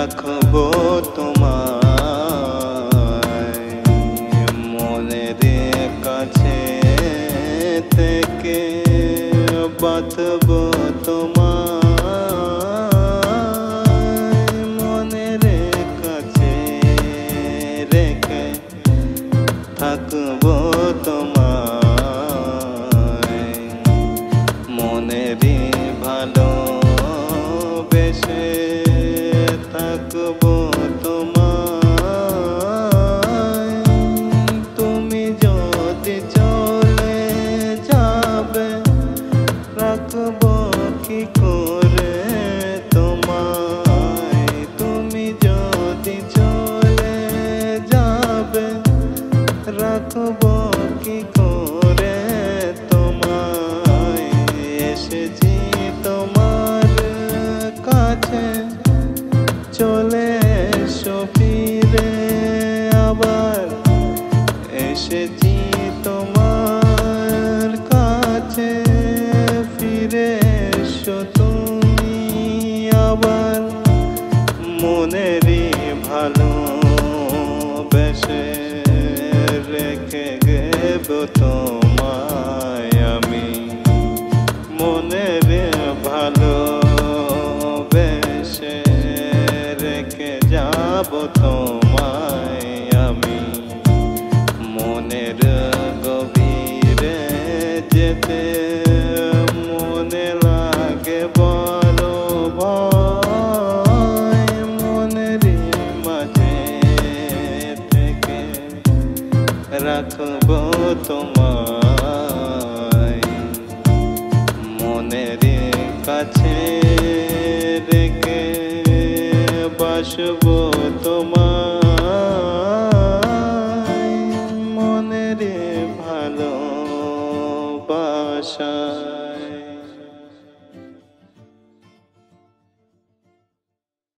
রাখবো তোমায় মনের কাছে থেকে বাঁধবো তোমায় মনের কাছে রেখে থাকবো তোমায় মনেরই ভালোবেসে থাকবো তোমায় তুমি যদি চলে যাবে রাখবো কি করে তোমায় তুমি যদি চলে যাবে রাখবো কি করে তোমায় এসেছি তোমার কাছে চলে এসো ফিরে আবার এসেছি তোমার কাছে ফিরে এসো তুমি আবার মনেরই ভালোবেসে রেখে গেব তোমায় আমি মনের ভালোবেসে রেখে যাব তোমায় আমি মনের গভীরে যেতে মনে লাগে বড় ভয় মনের মাঝে থেকে রাখবো তোমায় মনের কাছে রেখে বাসবো তোমায় মনের ভালোবাসা।